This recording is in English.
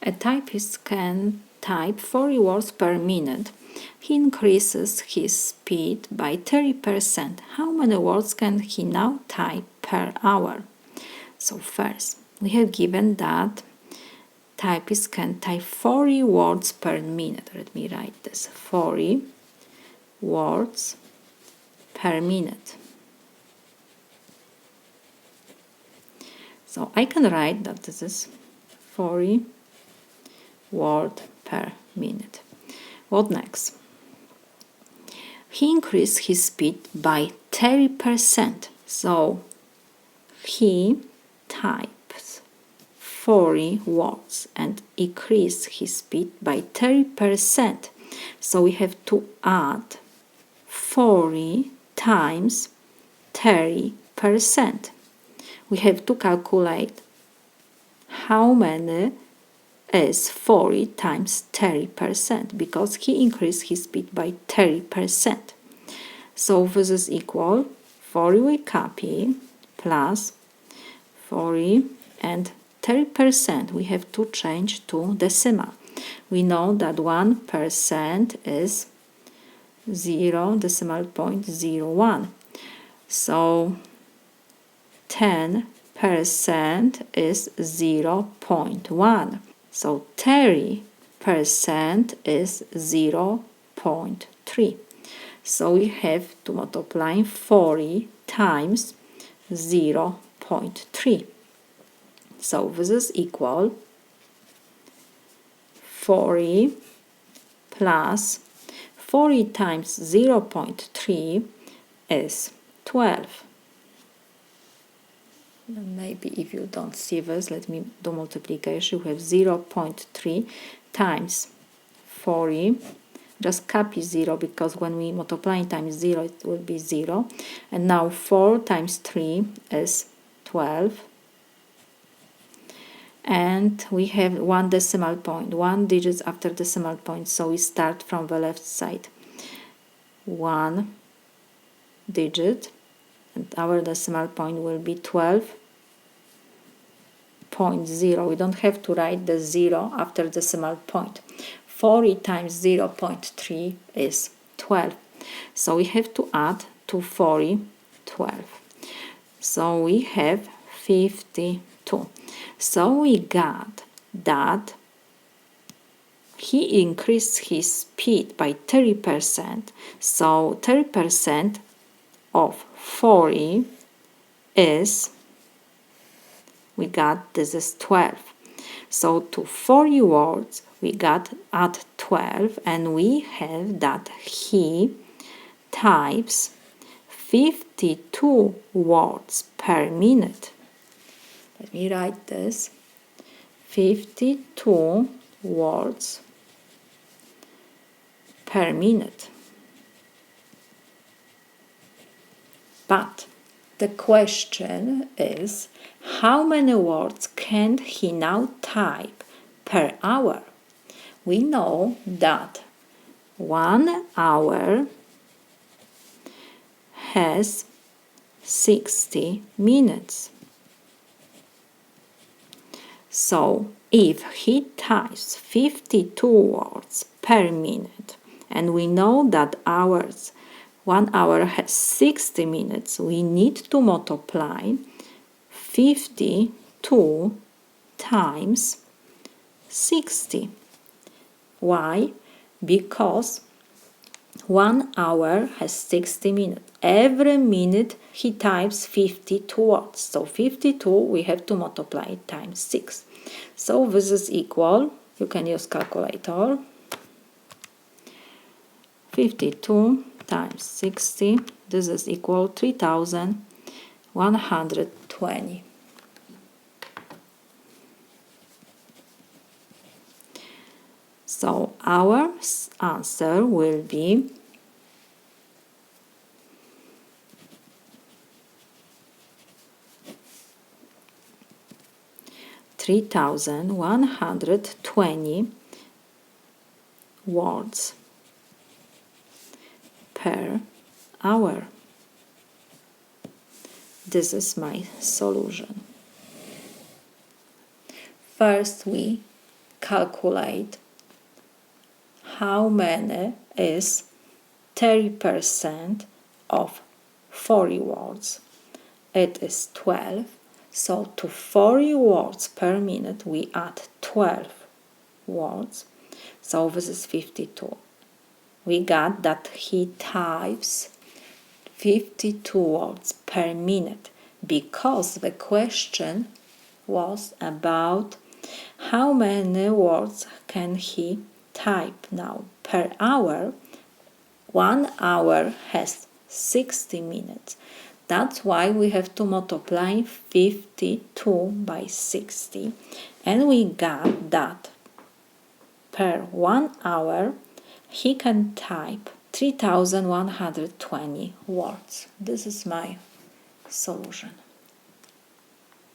A typist can type 40 words per minute. He increases his speed by 30%. How many words can he now type per hour? So first, we have given that typist can type 40 words per minute. Let me write this. 40 words per minute. So I can write that this is 40 words per minute. What next? He increased his speed by 30%. So he types 40 words and increased his speed by 30%. So we have to add 40 times 30%. We have to calculate how many is 40 times 30% because he increased his speed by 30%. So this is equal 40 we copy plus 40 and 30% we have to change to decimal. We know that 1% is 0.01. So 10% is 0.1. So 30% is 0.3. So we have to multiply 40 times 0.3. So this is equal 40 plus 40 times 0.3 is 12. Maybe if you don't see this, let me do multiplication. We have 0.3 times 40. Just copy 0 because when we multiply times 0 it will be 0. And now 4 times 3 is 12. And we have one decimal point, 1 digit after decimal point. So we start from the left side. 1 digit. And our decimal point will be 12.0. We don't have to write the 0 after decimal point. 40 times 0.3 is 12. So we have to add to 40, 12. So we have 52. So we got that he increased his speed by 30%. So 30% of 40 is, we got this is 12. So to 40 words we got add 12 and we have that he types 52 words per minute. Let me write this. 52 words per minute. But the question is, how many words can he now type per hour? We know that 1 hour has 60 minutes. So if he types 52 words per minute, and we know that 1 hour has 60 minutes, we need to multiply 52 times 60. Why? Because 1 hour has 60 minutes. Every minute he types 52 words. So 52 we have to multiply times 6. So this is equal, you can use calculator, 52 times 60, this is equal 3,120. So our answer will be 3,120 words per hour. This is my solution. First we calculate how many is 30% of 40 words. It is 12. So to 40 words per minute we add 12 words. So this is 52. We got that he types 52 words per minute because the question was about how many words can he type now per hour. 1 hour has 60 minutes. That's why we have to multiply 52 by 60, and we got that per 1 hour he can type 3,120 words. This is my solution.